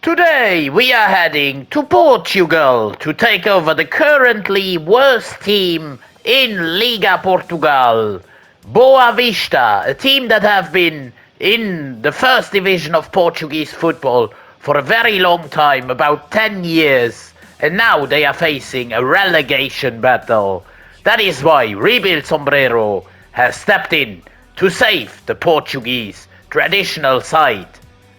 Today we are heading to Portugal to take over the currently worst team in Liga Portugal, Boavista, a team that have been in the first division of Portuguese football for a very long time, about 10 years, and now they are facing a relegation battle. That is why Rebuild Sombrero has stepped in to save the Portuguese traditional side.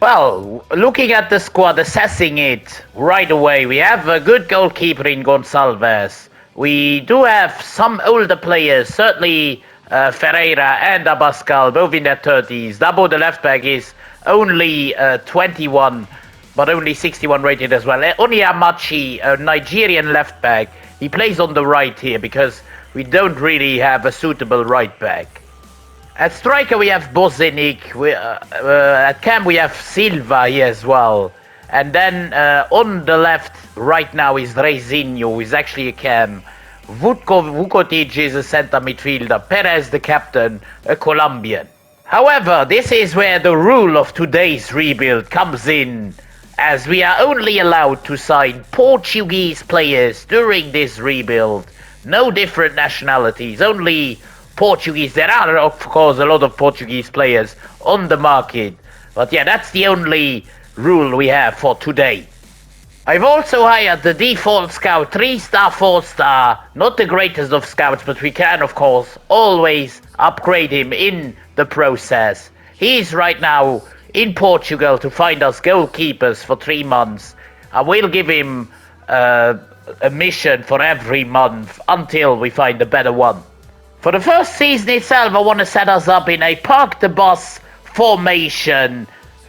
Well, looking at the squad, assessing it right away, we have a good goalkeeper in Gonçalves. We do have some older players, certainly Ferreira and Abascal, both in their 30s. Dabo, the left back, is only 21, but only 61 rated as well. Only Amachi, a Nigerian left back, he plays on the right here because we don't really have a suitable right back. At striker we have Bozenic, at cam we have Silva here as well. And then on the left right now is Reizinho, who is actually a cam. Vukotic is a centre midfielder, Perez the captain, a Colombian. However, this is where the rule of today's rebuild comes in, as we are only allowed to sign Portuguese players during this rebuild. No different nationalities, only Portuguese. There are, of course, a lot of Portuguese players on the market. But yeah, that's the only rule we have for today. I've also hired the default scout, 3-star, 4-star. Not the greatest of scouts, but we can, of course, always upgrade him in the process. He's right now in Portugal to find us goalkeepers for 3 months. I will give him a mission for every month until we find a better one. For the first season itself, I want to set us up in a park the bus formation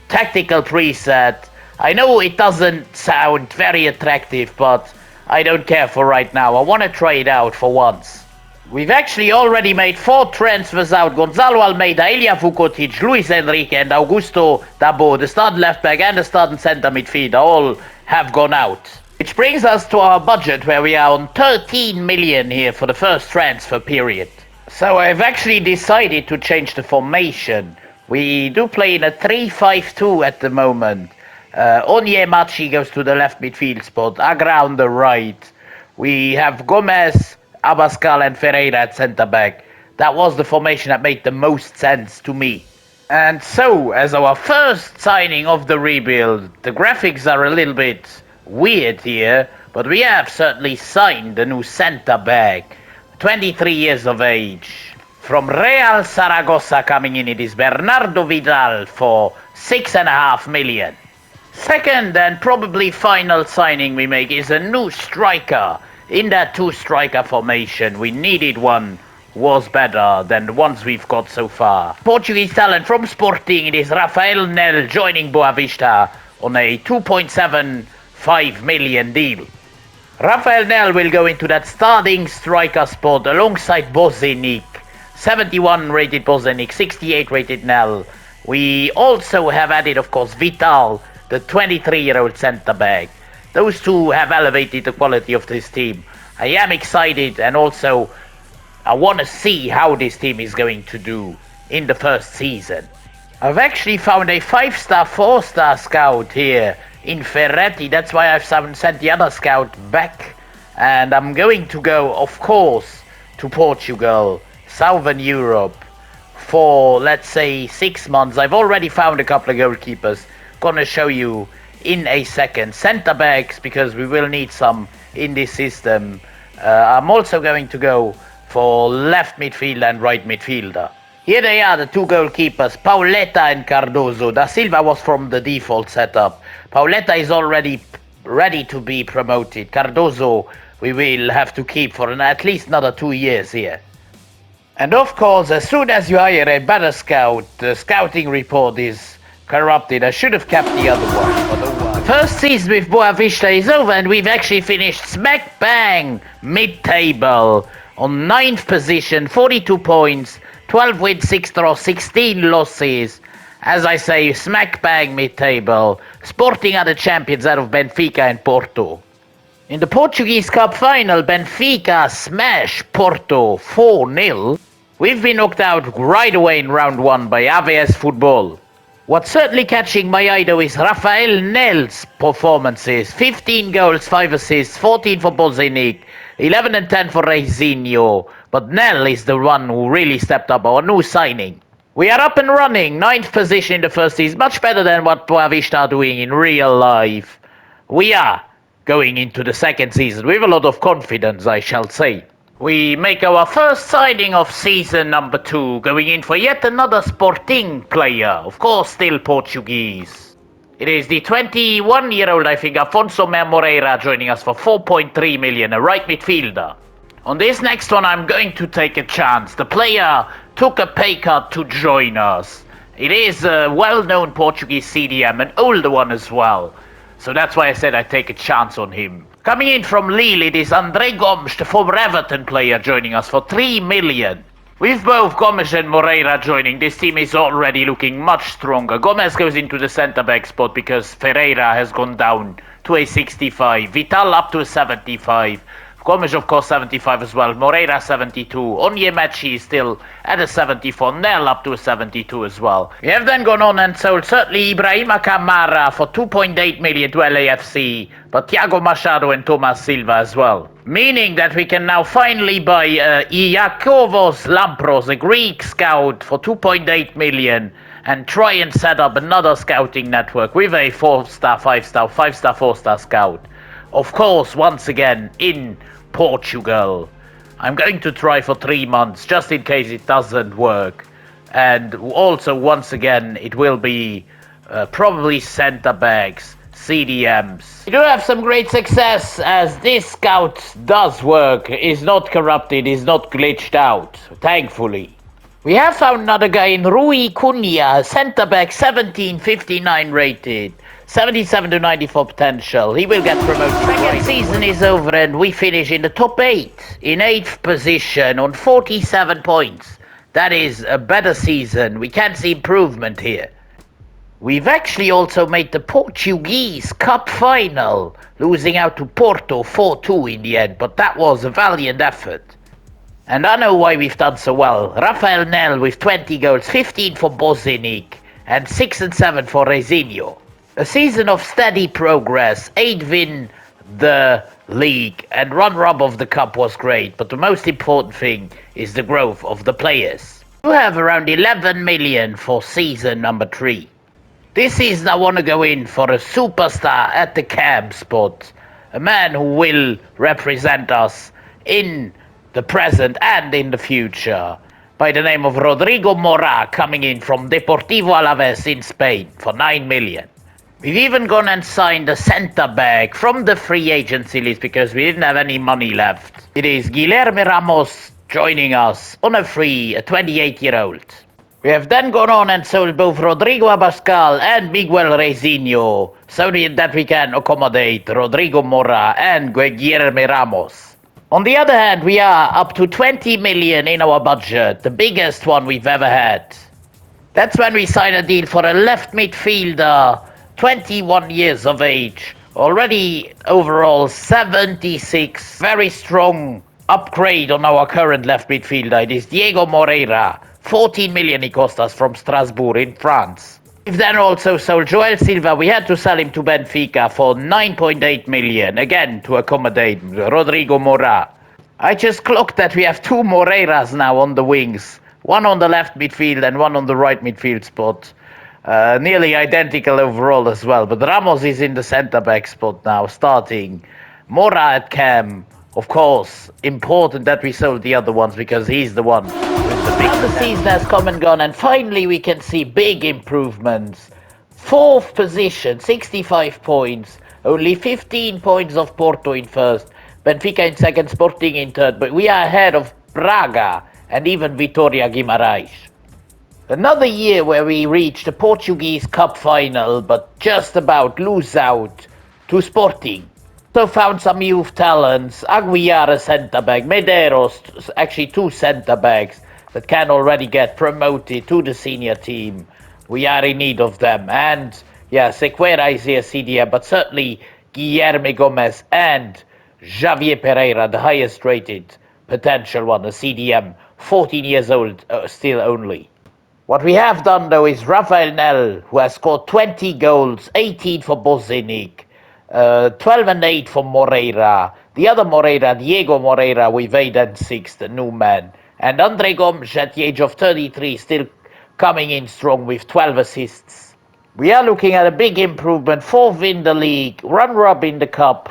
tactical preset. I know it doesn't sound very attractive, but I don't care for right now. I want to try it out for once. We've actually already made 4 transfers out. Gonzalo Almeida, Ilya Vukotic, Luis Enrique and Augusto Dabo, the starting left back and the starting centre midfielder, all have gone out. Which brings us to our budget, where we are on 13 million here for the first transfer period. So I've actually decided to change the formation. We do play in a 3-5-2 at the moment. Onyemachi goes to the left midfield spot, Agra on the right. We have Gomez, Abascal and Ferreira at centre back. That was the formation that made the most sense to me. And so, as our first signing of the rebuild, the graphics are a little bit weird here, but we have certainly signed a new centre back. 23 years of age. From Real Zaragoza coming in, it is Bernardo Vidal for 6.5 million. Second and probably final signing we make is a new striker. In that 2-striker formation, we needed one was better than the ones we've got so far. Portuguese talent from Sporting, it is Rafael Nel joining Boavista on a 2.75 million deal. Rafael Nel will go into that starting striker spot alongside Bozenic. 71 rated Bozenic, 68 rated Nel. We also have added, of course, Vital, the 23-year-old centre back. Those two have elevated the quality of this team. I am excited, and also I want to see how this team is going to do in the first season. I've actually found a 5-star, 4-star scout here in Ferretti. That's why I've sent the other scout back. And I'm going to go, of course, to Portugal, Southern Europe, for, let's say, 6 months. I've already found a couple of goalkeepers. Gonna show you in a second. Centre backs, because we will need some in this system. I'm also going to go for left midfielder and right midfielder. Here they are, the 2 goalkeepers, Pauleta and Cardozo. Da Silva was from the default setup. Pauleta is already ready to be promoted. Cardozo we will have to keep for at least another 2 years here. And of course, as soon as you hire a better scout, the scouting report is corrupted. I should have kept the other one. The first season with Boavista is over, and we've actually finished smack bang mid-table on 9th position, 42 points, 12 wins, 6 draws, 16 losses. As I say, smack bang mid-table. Sporting are the champions out of Benfica and Porto. In the Portuguese Cup final, Benfica smashed Porto 4-0. We've been knocked out right away in round 1 by AVS Football. What's certainly catching my eye though is Rafael Nel's performances. 15 goals, 5 assists, 14 for Bozenic, 11 and 10 for Reizinho. But Nel is the one who really stepped up, our new signing. We are up and running, 9th position in the first season, much better than what Boavista are doing in real life. We are going into the second season with a lot of confidence, I shall say. We make our first signing of season number 2, going in for yet another Sporting player, of course still Portuguese. It is the 21-year-old, I think, Afonso Moreira joining us for 4.3 million, a right midfielder. On this next one, I'm going to take a chance. The player took a pay cut to join us. It is a well-known Portuguese CDM, an older one as well. So that's why I said I'd take a chance on him. Coming in from Lille, it is André Gomes, the former Everton player, joining us for 3 million. With both Gomes and Moreira joining, this team is already looking much stronger. Gomes goes into the centre-back spot because Ferreira has gone down to a 65. Vital up to a 75. Gomes, of course, 75 as well. Moreira, 72. Onyemachi is still at a 74. Nel up to a 72 as well. We have then gone on and sold certainly Ibrahima Kamara for 2.8 million to LAFC, but Thiago Machado and Thomas Silva as well. Meaning that we can now finally buy Iakovos Lampros, a Greek scout, for 2.8 million and try and set up another scouting network with a 4-star, 5-star, 5-star, 4-star scout. Of course, once again, in Portugal. I'm going to try for 3 months, just in case it doesn't work. And also, once again, it will be probably centre-backs, CDMs. We do have some great success, as this scout does work, is not corrupted, is not glitched out, thankfully. We have found another guy in Rui Cunha, centre-back, 1759 rated. 77 to 94 potential. He will get promoted. Second season is over and we finish in the top 8. In 8th position on 47 points. That is a better season. We can see improvement here. We've actually also made the Portuguese Cup final, losing out to Porto 4-2 in the end, but that was a valiant effort. And I know why we've done so well. Rafael Nel with 20 goals, 15 for Bozenic, and 6 and 7 for Reizinho. A season of steady progress, 8 win the league, and runner-up of the cup was great, but the most important thing is the growth of the players. You have around 11 million for season number 3. This season I want to go in for a superstar at the cam spot, a man who will represent us in the present and in the future, by the name of Rodrigo Mora, coming in from Deportivo Alaves in Spain for 9 million. We've even gone and signed a centre-back from the free agency list because we didn't have any money left. It is Guilherme Ramos joining us on a free, a 28-year-old. We have then gone on and sold both Rodrigo Abascal and Miguel Reizinho, so that we can accommodate Rodrigo Mora and Guilherme Ramos. On the other hand, we are up to 20 million in our budget, the biggest one we've ever had. That's when we signed a deal for a left midfielder, 21 years of age, already overall 76, very strong upgrade on our current left midfielder. It is Diego Moreira, 14 million he cost us from Strasbourg in France. We've then also sold Joel Silva. We had to sell him to Benfica for 9.8 million, again to accommodate Rodrigo Mora. I just clocked that we have 2 Moreiras now on the wings, one on the left midfield and one on the right midfield spot. Nearly identical overall as well, but Ramos is in the centre-back spot now, starting. Mora at cam, of course, important that we sold the other ones because he's the one with the big... Now the season has come and gone and finally we can see big improvements. 4th position, 65 points, only 15 points of Porto in first, Benfica in second, Sporting in third, but we are ahead of Braga and even Vitória Guimarães. Another year where we reached the Portuguese Cup final, but just about lose out to Sporting. So found some youth talents, Aguiar a centre-back, Medeiros, actually 2 centre-backs that can already get promoted to the senior team. We are in need of them. And yeah, Sequeira is here CDM, but certainly Guilherme Gomes and Javier Pereira, the highest rated potential one, a CDM, 14 years old still only. What we have done though is Rafael Nel, who has scored 20 goals, 18 for Bozenic, 12 and 8 for Moreira. The other Moreira, Diego Moreira, with 8 and 6, the new man. And Andre Gomes at the age of 33, still coming in strong with 12 assists. We are looking at a big improvement, 4th in the league, runner-up in the cup.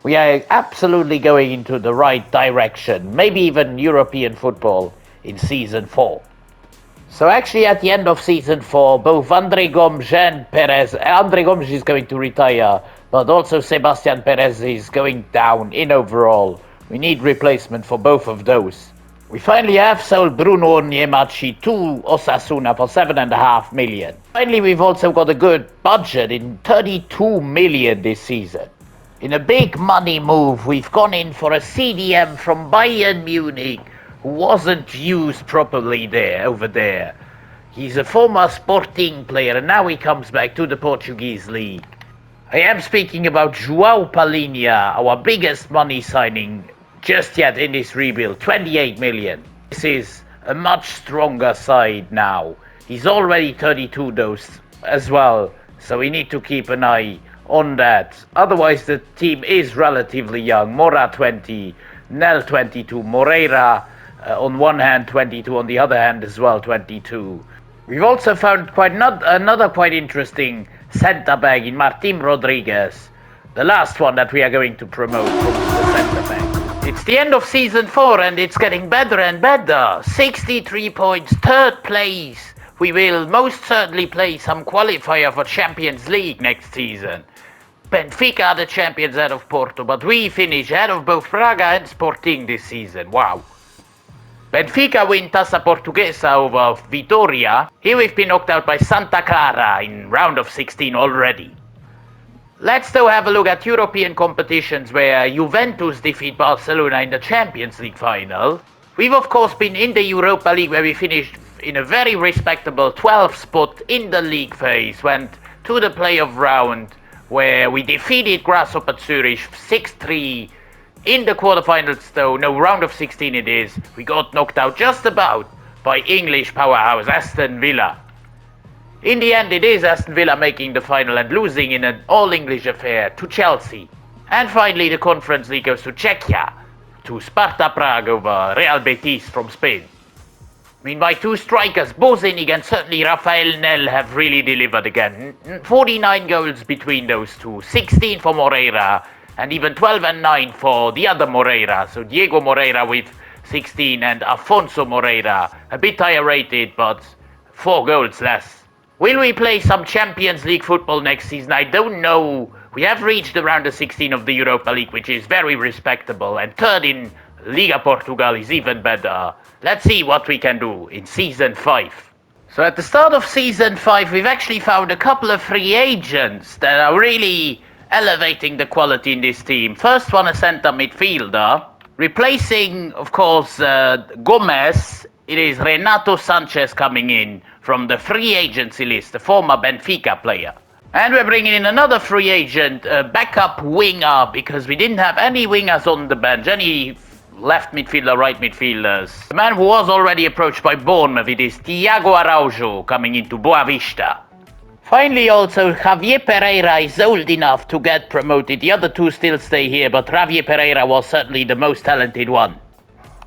We are absolutely going into the right direction, maybe even European football in Season 4. So actually at the end of Season 4, both Andre Gomes and Perez, Andre Gomes is going to retire, but also Sebastian Perez is going down in overall. We need replacement for both of those. We finally have sold Bruno Onyemachi to Osasuna for 7.5 million. Finally, we've also got a good budget in 32 million this season. In a big money move, we've gone in for a CDM from Bayern Munich who wasn't used properly over there. He's a former Sporting player and now he comes back to the Portuguese league. I am speaking about João Palhinha, our biggest money signing just yet in this rebuild, 28 million. This is a much stronger side now. He's already 32 though as well, so we need to keep an eye on that. Otherwise the team is relatively young. Mora 20, Nel 22, Moreira on one hand 22, on the other hand as well 22. We've also found another quite interesting centre-back in Martin Rodriguez, the last one that we are going to promote from the centre-back. It's the end of Season 4 and it's getting better and better. 63 points, 3rd place. We will most certainly play some qualifier for Champions League next season. Benfica are the champions out of Porto, but we finish ahead of both Braga and Sporting this season. Wow. Benfica win Taça Portuguesa over Vitória. Here we've been knocked out by Santa Clara in round of 16 already. Let's though have a look at European competitions where Juventus defeat Barcelona in the Champions League final. We've of course been in the Europa League where we finished in a very respectable 12th spot in the league phase, went to the playoff round where we defeated Grasshopper Zurich 6-3. In the quarterfinals though, no, round of 16 it is, we got knocked out just about by English powerhouse Aston Villa. In the end, it is Aston Villa making the final and losing in an all-English affair to Chelsea. And finally, the Conference League goes to Czechia, to Sparta Prague over Real Betis from Spain. Meanwhile, two strikers, Bozenic and certainly Rafael Nel, have really delivered again. 49 goals between those two, 16 for Moreira, and even 12 and 9 for the other Moreira. So Diego Moreira with 16 and Afonso Moreira, a bit higher rated, but 4 goals less. Will we play some Champions League football next season? I don't know. We have reached around the 16 of the Europa League, which is very respectable, and 3rd in Liga Portugal is even better. Let's see what we can do in Season 5. So at the start of Season 5, we've actually found a couple of free agents that are really elevating the quality in this team. First one, a centre midfielder, replacing, of course, Gomez. It is Renato Sanchez coming in from the free agency list, the former Benfica player. And we're bringing in another free agent, a backup winger, because we didn't have any wingers on the bench, any left midfielder, right midfielders. The man who was already approached by Bournemouth, it is Thiago Araujo coming into Boavista. Finally also, Javier Pereira is old enough to get promoted. The other two still stay here, but Javier Pereira was certainly the most talented one.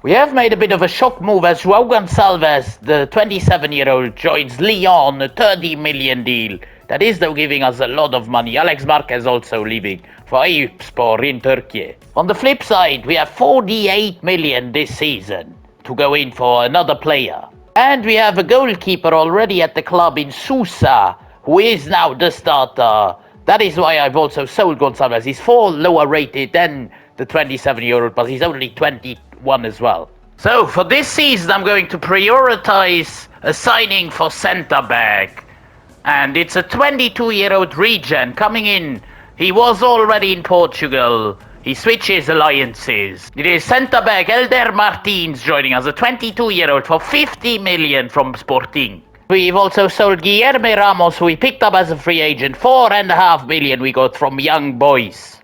We have made a bit of a shock move as João Gonçalves, the 27-year-old, joins Lyon, a 30 million deal. That is though giving us a lot of money. Alex Marquez also leaving for Eyüpspor in Turkey. On the flip side, we have 48 million this season to go in for another player. And we have a goalkeeper already at the club in Sousa, who is now the starter. That is why I've also sold Gonçalves. He's 4 lower rated than the 27-year-old, but he's only 21 as well. So for this season, I'm going to prioritize a signing for centre-back. And it's a 22-year-old regen coming in. He was already in Portugal. He switches alliances. It is centre-back Elder Martins joining us, a 22-year-old for 50 million from Sporting. We've also sold Guilherme Ramos, who we picked up as a free agent. 4.5 million we got from Young Boys.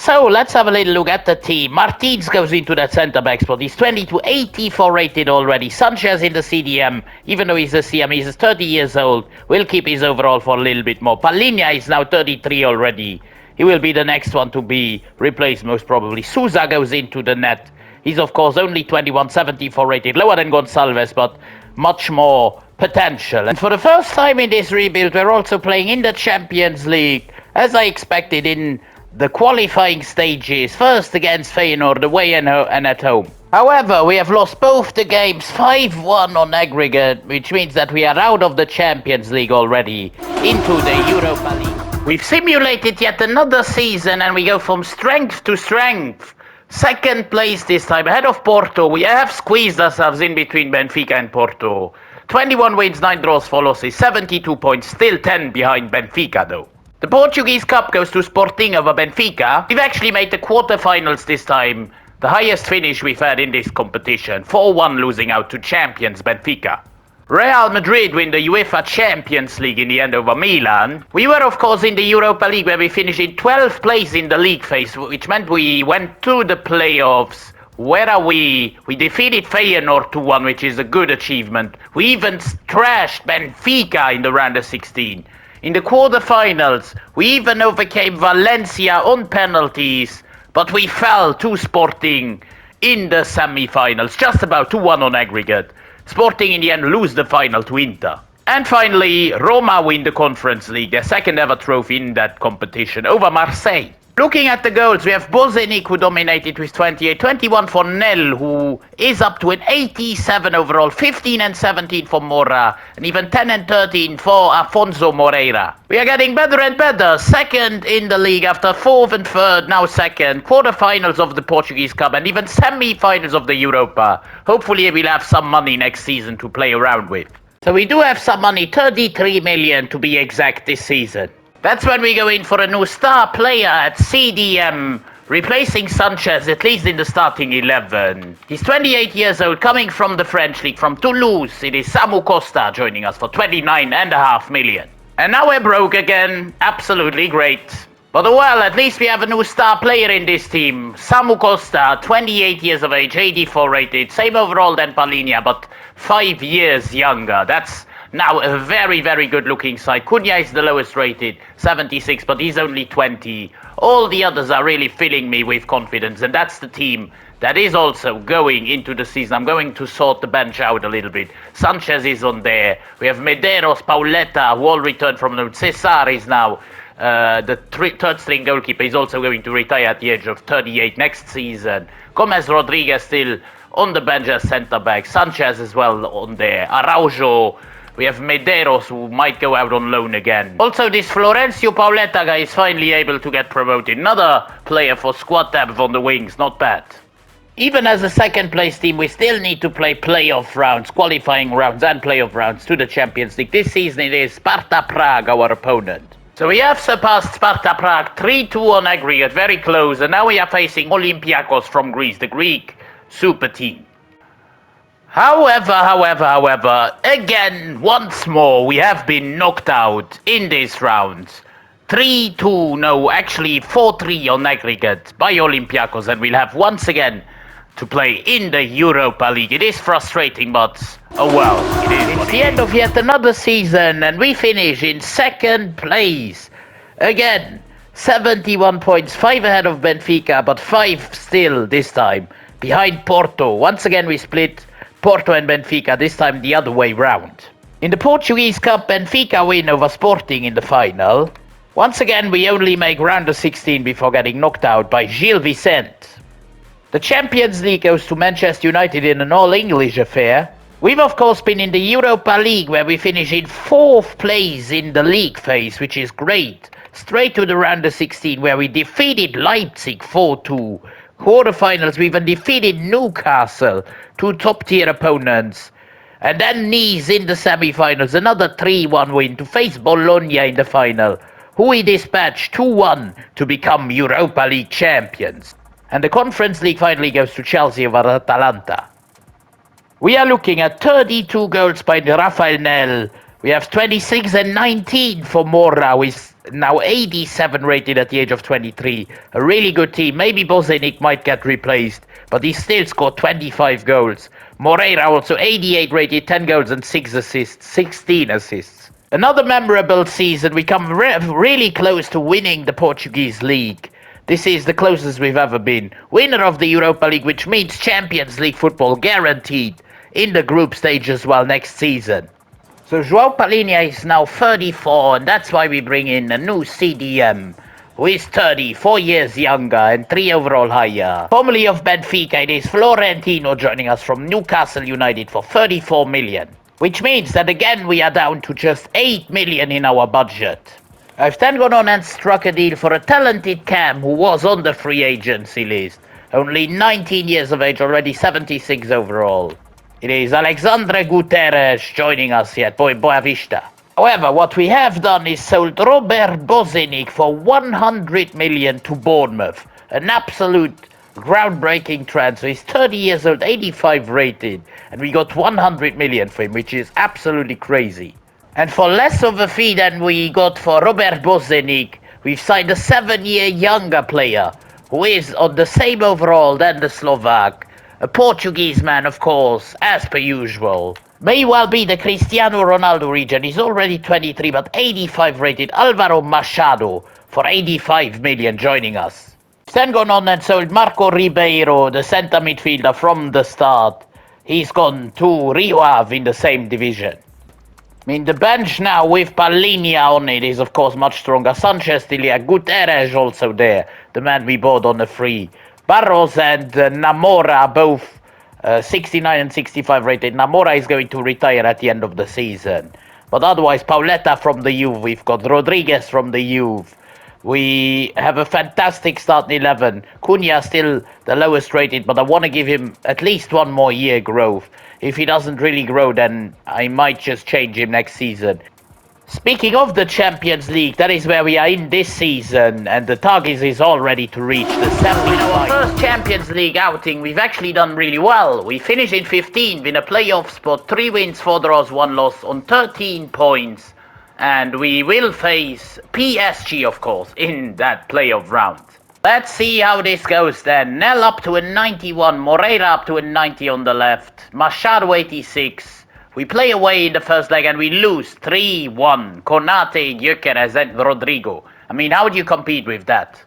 So let's have a little look at the team. Martins goes into that centre-back spot. He's 82 rated already. Sanchez in the CDM, even though he's a CM, he's 30 years old. Will keep his overall for a little bit more. Palinha is now 33 already. He will be the next one to be replaced most probably. Sousa goes into the net. He's of course only 74 rated, lower than Gonçalves, but much more potential. And for the first time in this rebuild, we're also playing in the Champions League, as I expected in the qualifying stages, first against Feyenoord away and at home. However, we have lost both the games 5-1 on aggregate, which means that we are out of the Champions League already into the Europa League. We've simulated yet another season and we go from strength to strength. Second place this time, ahead of Porto. We have squeezed ourselves in between Benfica and Porto. 21 wins, 9 draws, 4 losses, 72 points, still 10 behind Benfica though. The Portuguese Cup goes to Sporting over Benfica. We've actually made the quarterfinals this time, the highest finish we've had in this competition, 4-1 losing out to champions Benfica. Real Madrid win the UEFA Champions League in the end over Milan. We were of course in the Europa League where we finished in 12th place in the league phase, which meant we went to the playoffs. Where are we? We defeated Feyenoord 2-1, which is a good achievement. We even trashed Benfica in the round of 16. In the quarterfinals, we even overcame Valencia on penalties, but we fell to Sporting in the semi-finals, just about 2-1 on aggregate. Sporting in the end lose the final to Inter. And finally, Roma win the Conference League, their second ever trophy in that competition, over Marseille. Looking at the goals, we have Bozenic who dominated with 28, 21 for Nel, who is up to an 87 overall, 15 and 17 for Mora, and even 10 and 13 for Afonso Moreira. We are getting better and better, second in the league after fourth and third, now second, quarterfinals of the Portuguese Cup, and even semi-finals of the Europa. Hopefully we'll have some money next season to play around with. So we do have some money, 33 million to be exact this season. That's when we go in for a new star player at CDM, replacing Sanchez, at least in the starting 11. He's 28 years old, coming from the French league, from Toulouse. It is Samu Costa joining us for 29.5 million. And now we're broke again. Absolutely great. But well, at least we have a new star player in this team. Samu Costa, 28 years of age, 84 rated. Same overall than Palinha, but 5 years younger. That's now a very, very good looking side. Cunha is the lowest rated, 76, but he's only 20. All the others are really filling me with confidence, and that's the team that is also going into the season. I'm going to sort the bench out a little bit. Sanchez is on there. We have Medeiros, Pauleta, who all returned from the Cesar is now the third string goalkeeper. He's also going to retire at the age of 38 next season. Gomez Rodriguez still on the bench as centre back. Sanchez as well on there. Araujo. We have Medeiros, who might go out on loan again. Also, this Florencio Pauleta guy is finally able to get promoted. Another player for squad depth on the wings, not bad. Even as a second place team, we still need to play playoff rounds, qualifying rounds and playoff rounds to the Champions League. This season it is Sparta Prague, our opponent. So we have surpassed Sparta Prague 3-2 on aggregate, very close. And now we are facing Olympiacos from Greece, the Greek super team. However, again, once more, we have been knocked out in this round. 3-2, no, actually 4-3 on aggregate by Olympiacos, and we'll have once again to play in the Europa League. It is frustrating, but oh well, it is. It's the end of yet another season, and we finish in second place. Again, 71 points, 5 ahead of Benfica, but 5 still this time behind Porto. Once again, we split Porto and Benfica, this time the other way round. In the Portuguese Cup, Benfica win over Sporting in the final. Once again, we only make round of 16 before getting knocked out by Gil Vicente. The Champions League goes to Manchester United in an all-English affair. We've of course been in the Europa League, where we finish in 4th place in the league phase, which is great. Straight to the round of 16, where we defeated Leipzig 4-2. Quarterfinals, we even defeated Newcastle, 2 top-tier opponents. And then Nice in the semi-finals, another 3-1 win to face Bologna in the final, who we dispatched 2-1 to become Europa League champions. And the Conference League finally goes to Chelsea over Atalanta. We are looking at 32 goals by Rafael Nel, We have 26 and 19 for Mora, who is now 87 rated at the age of 23. A really good team. Maybe Bozenic might get replaced, but he still scored 25 goals. Moreira also 88 rated, 10 goals and 6 assists, 16 assists. Another memorable season. We come really close to winning the Portuguese league. This is the closest we've ever been. Winner of the Europa League, which means Champions League football guaranteed in the group stage as well next season. So João Palhinha is now 34, and that's why we bring in a new CDM, who is 30, 4 years younger and 3 overall higher. Formerly of Benfica, it is Florentino joining us from Newcastle United for 34 million. Which means that again we are down to just 8 million in our budget. I've then gone on and struck a deal for a talented Cam who was on the free agency list. Only 19 years of age, already 76 overall. It is Alexandre Guterres joining us here at Boavista. However, what we have done is sold Robert Bozenic for 100 million to Bournemouth. An absolute groundbreaking transfer. He's 30 years old, 85 rated, and we got 100 million for him, which is absolutely crazy. And for less of a fee than we got for Robert Bozenic, we've signed a 7-year younger player who is on the same overall than the Slovak. A Portuguese man, of course, as per usual. May well be the Cristiano Ronaldo region. He's already 23, but 85 rated. Alvaro Machado for 85 million joining us. Then gone on and sold Marco Ribeiro, the centre midfielder from the start. He's gone to Rio Ave in the same division. I mean, the bench now with Palhinha on it is, of course, much stronger. Sanchez, Dilia, Guterres also there, the man we bought on the free. Barros and Namora, both 69 and 65 rated. Namora is going to retire at the end of the season. But otherwise, Pauleta from the youth. We've got Rodriguez from the youth. We have a fantastic start in 11. Cunha still the lowest rated, but I want to give him at least 1 more year growth. If he doesn't really grow, then I might just change him next season. Speaking of the Champions League, that is where we are in this season, and the target is already to reach the semi-final. In our first Champions League outing, we've actually done really well. We finished in 15th in a playoff spot, 3 wins, 4 draws, 1 loss on 13 points. And we will face PSG, of course, in that playoff round. Let's see how this goes then. Nel up to a 91, Moreira up to a 90 on the left, Machado 86. We play away in the first leg and we lose 3-1. Konate, Gyökeres and Rodrigo. I mean, how do you compete with that?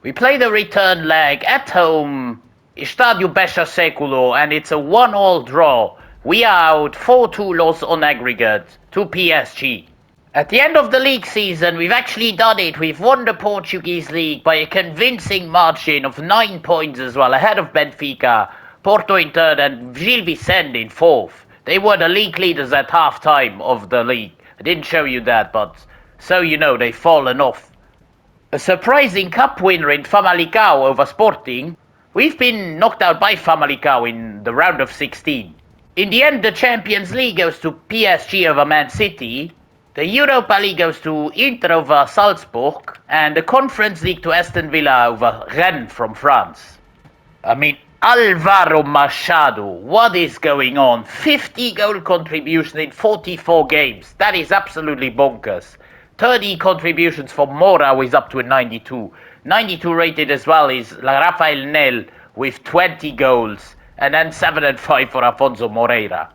We play the return leg at home, Estádio Beja Século, and it's a 1-1 draw. We are out 4-2 loss on aggregate to PSG. At the end of the league season, we've actually done it. We've won the Portuguese league by a convincing margin of 9 points as well, ahead of Benfica, Porto in third and Gil Vicente in fourth. They were the league leaders at half-time of the league. I didn't show you that, but so you know, they've fallen off. A surprising cup winner in Famalicão over Sporting. We've been knocked out by Famalicão in the round of 16. In the end, the Champions League goes to PSG over Man City. The Europa League goes to Inter over Salzburg. And the Conference League to Aston Villa over Rennes from France. I mean, Alvaro Machado, what is going on? 50 goal contribution in 44 games. That is absolutely bonkers. 30 contributions for Mora, who is up to a 92. 92 rated as well is Rafael Nel with 20 goals. And then 7 and 5 for Afonso Moreira.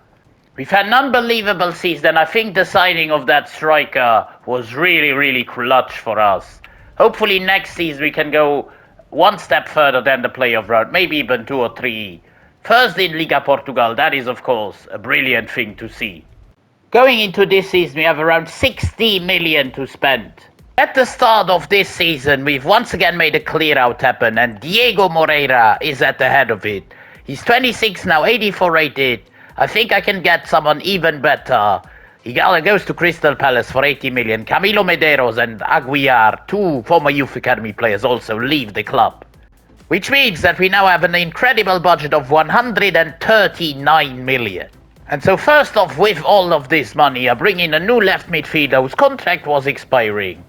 We've had an unbelievable season. I think the signing of that striker was really, really clutch for us. Hopefully next season we can go 1 step further than the playoff round, maybe even 2 or 3. First in Liga Portugal, that is of course a brilliant thing to see. Going into this season, we have around 60 million to spend. At the start of this season, we've once again made a clear out happen, and Diego Moreira is at the head of it. He's 26 now, 84 rated. I think I can get someone even better. He goes to Crystal Palace for 80 million. Camilo Medeiros and Aguiar, 2 former youth academy players, also leave the club. Which means that we now have an incredible budget of 139 million. And so first off, with all of this money, I bring in a new left midfielder whose contract was expiring.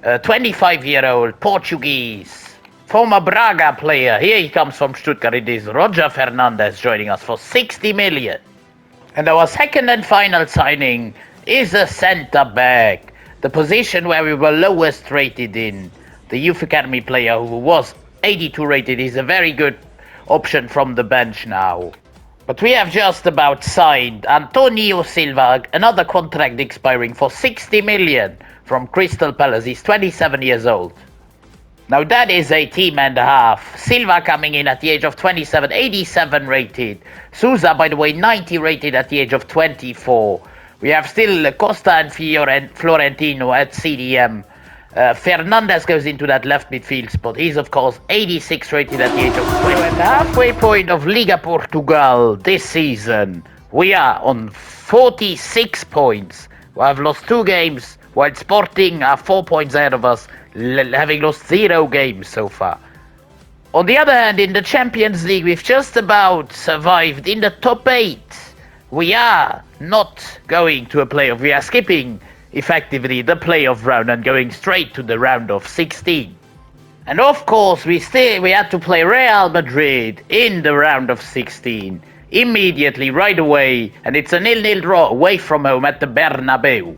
A 25-year-old Portuguese, former Braga player. Here he comes from Stuttgart. It is Roger Fernandez joining us for 60 million. And our second and final signing is a centre back, the position where we were lowest rated in. The youth academy player who was 82 rated is a very good option from the bench now. But we have just about signed Antonio Silva, another contract expiring for 60 million from Crystal Palace. He's 27 years old. Now that is a team and a half. Silva coming in at the age of 27, 87 rated. Sousa, by the way, 90 rated at the age of 24. We have still Costa and Florentino at CDM. Fernandez goes into that left midfield spot. He's, of course, 86 rated at the age of 20. At the halfway point of Liga Portugal this season, we are on 46 points. We have lost 2 games, while Sporting are 4 points ahead of us, having lost 0 games so far. On the other hand, in the Champions League, we've just about survived in the top 8. We are not going to a playoff. We are skipping effectively the playoff round and going straight to the round of 16. And of course, we had to play Real Madrid in the round of 16 immediately, right away, and it's a 0-0 draw away from home at the Bernabeu.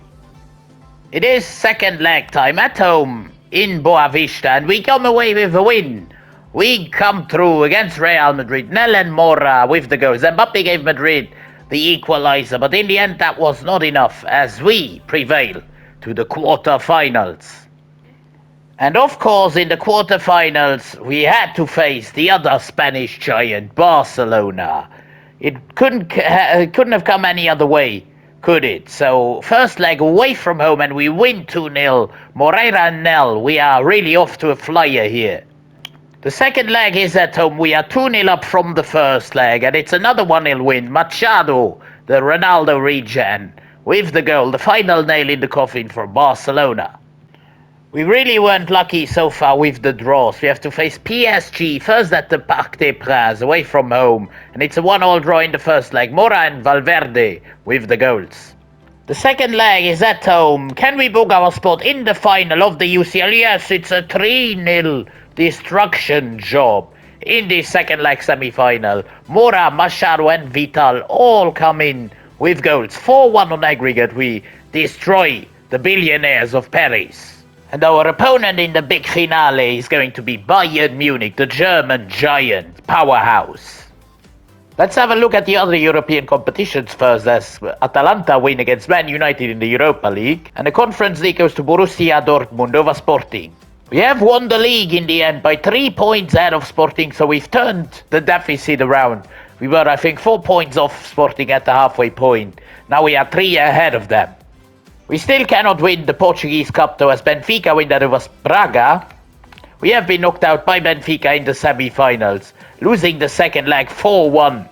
It is second leg time at home in Boavista, and we come away with a win. We come through against Real Madrid. Nel and Mora with the goals. Mbappe gave Madrid the equaliser, but in the end that was not enough as we prevail to the quarter-finals. And of course, in the quarter-finals, we had to face the other Spanish giant, Barcelona. It couldn't have come any other way, could it? So, first leg away from home and we win 2-0. Moreira and Nel, we are really off to a flyer here. The second leg is at home. We are 2-0 up from the first leg, and it's another 1-0 win. Machado, the Ronaldo regen, with the goal, the final nail in the coffin for Barcelona. We really weren't lucky so far with the draws. We have to face PSG first at the Parc des Princes, away from home, and it's a 1-1 draw in the first leg. Mora and Valverde with the goals. The second leg is at home. Can we book our spot in the final of the UCL? Yes, it's a 3-0 destruction job in the second leg semi-final. Mora, Machado and Vital all come in with goals. 4-1 on aggregate. We destroy the billionaires of Paris. And our opponent in the big finale is going to be Bayern Munich, the German giant powerhouse. Let's have a look at the other European competitions first, as Atalanta win against Man United in the Europa League, and the Conference League goes to Borussia Dortmund over Sporting. We have won the league in the end by 3 points ahead of Sporting, so we've turned the deficit around. We were, I think, 4 points off Sporting at the halfway point. Now we are 3 ahead of them. We still cannot win the Portuguese Cup, though, as Benfica win that over Braga. We have been knocked out by Benfica in the semi-finals, losing the second leg 4-1.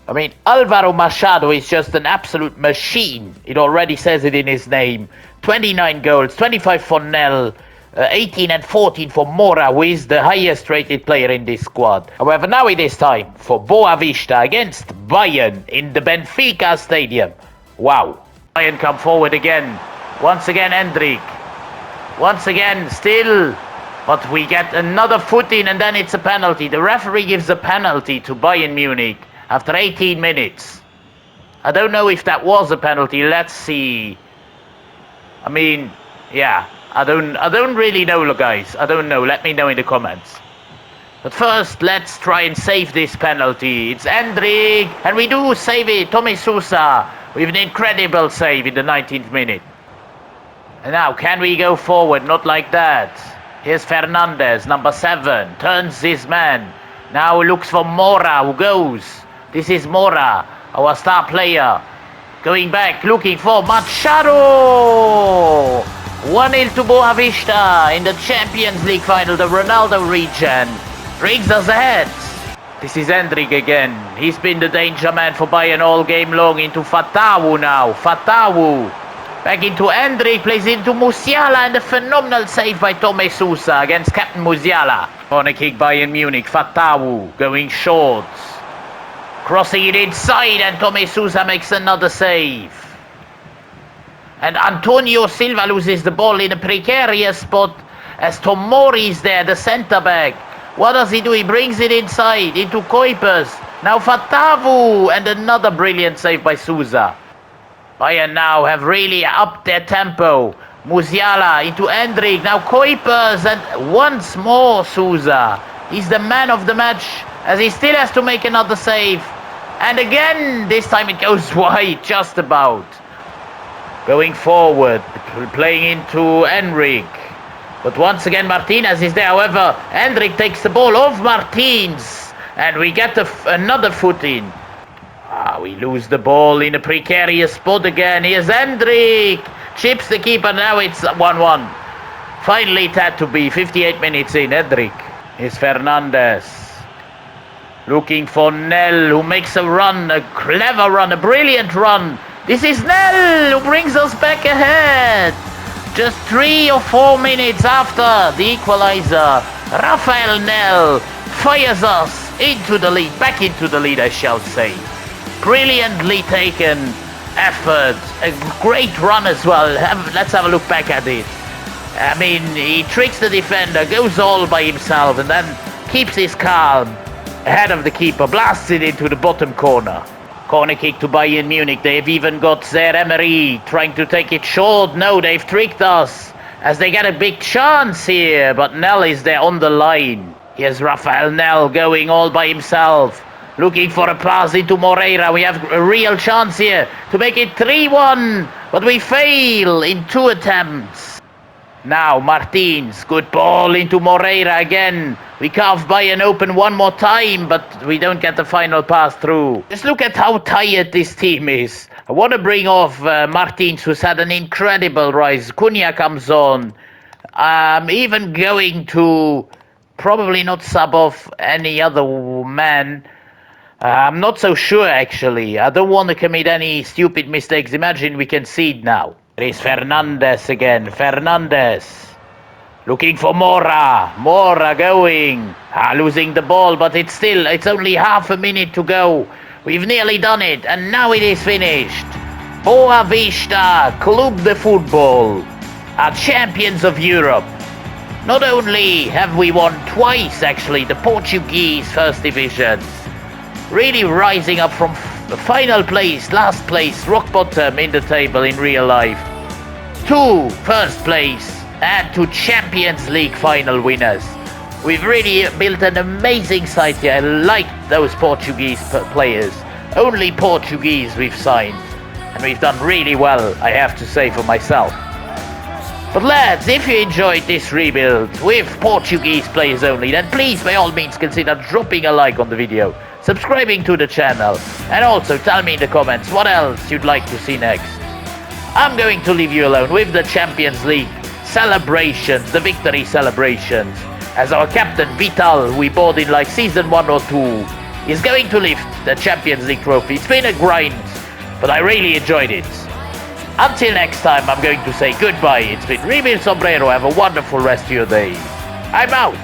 I mean, Alvaro Machado is just an absolute machine. It already says it in his name. 29 goals, 25 for Nel, 18 and 14 for Mora, who is the highest rated player in this squad. However, now it is time for Boavista against Bayern in the Benfica Stadium. Wow. Bayern come forward again. Once again, Hendrik. Once again, still. But we get another foot in and then it's a penalty. The referee gives a penalty to Bayern Munich after 18 minutes. I don't know if that was a penalty. Let's see. I mean, yeah. I don't really know, guys. I don't know. Let me know in the comments. But first, let's try and save this penalty. It's Hendrik, and we do save it. Tommy Sousa with an incredible save in the 19th minute. And now, can we go forward? Not like that. Here's Fernandez, number 7, turns his man. Now looks for Mora, who goes. This is Mora, our star player. Going back, looking for Machado! 1-0 to Boavista in the Champions League final. The Ronaldo regen brings us ahead. This is Hendrik again. He's been the danger man for Bayern all game long. Into Fatawu now. Fatawu. Back into Hendrik. Plays into Musiala. And a phenomenal save by Tome Sousa against Captain Musiala. Corner kick Bayern Munich. Fatawu going short. Crossing it inside. And Tome Sousa makes another save. And Antonio Silva loses the ball in a precarious spot as Tomori is there, the centre back. What does he do? He brings it inside into Kuipers. Now Fatavu, and another brilliant save by Souza. Bayern now have really upped their tempo. Musiala into Endrick, now Kuipers, and once more Souza. He's the man of the match, as he still has to make another save. And again, this time it goes wide, just about. Going forward, playing into Endrick. But once again Martinez is there, however, Endrick takes the ball off Martins. And we get another foot in. We lose the ball in a precarious spot again. Here's Endrick. Chips the keeper, now it's 1-1. Finally it had to be, 58 minutes in. Endrick. Here's Fernandez. Looking for Nel, who makes a run, a clever run, a brilliant run. This is Nel, who brings us back ahead. Just 3 or 4 minutes after the equalizer, Rafael Nel fires us into the lead, back into the lead I shall say. Brilliantly taken effort, a great run as well. Let's have a look back at it. I mean, he tricks the defender, goes all by himself, and then keeps his calm ahead of the keeper, blasts it into the bottom corner. Corner kick to Bayern Munich. They've even got Zaire Emery trying to take it short. No, they've tricked us as they get a big chance here, but Nel is there on the line. Here's Rafael Nel going all by himself, looking for a pass into Moreira. We have a real chance here to make it 3-1, but we fail in 2 attempts. Now Martins, good ball into Moreira again. We carve Bayern open one more time, but we don't get the final pass through. Just look at how tired this team is. I want to bring off Martins, who's had an incredible rise. Cunha comes on. Even going to probably not sub off any other man. I'm not so sure, actually. I don't want to commit any stupid mistakes. Imagine we concede now. There is Fernandez again. Fernandez. Looking for Mora. Mora going. Losing the ball, but it's only half a minute to go. We've nearly done it, and now it is finished. Boavista, Club de Football, are champions of Europe. Not only have we won twice, actually, the Portuguese first divisions, really rising up from final place, last place, rock bottom in the table in real life, to first place and to Champions League final winners. We've really built an amazing side here. I like those Portuguese players. Only Portuguese we've signed, and we've done really well, I have to say for myself. But lads, if you enjoyed this rebuild with Portuguese players only, then please by all means consider dropping a like on the video, subscribing to the channel, and also tell me in the comments what else you'd like to see next. I'm going to leave you alone with the Champions League celebrations, the victory celebrations, as our captain Vital, who we bought in like season 1 or 2, is going to lift the Champions League trophy. It's been a grind, but I really enjoyed it. Until next time, I'm going to say goodbye. It's been Rebuild Sombrero. Have a wonderful rest of your day. I'm out.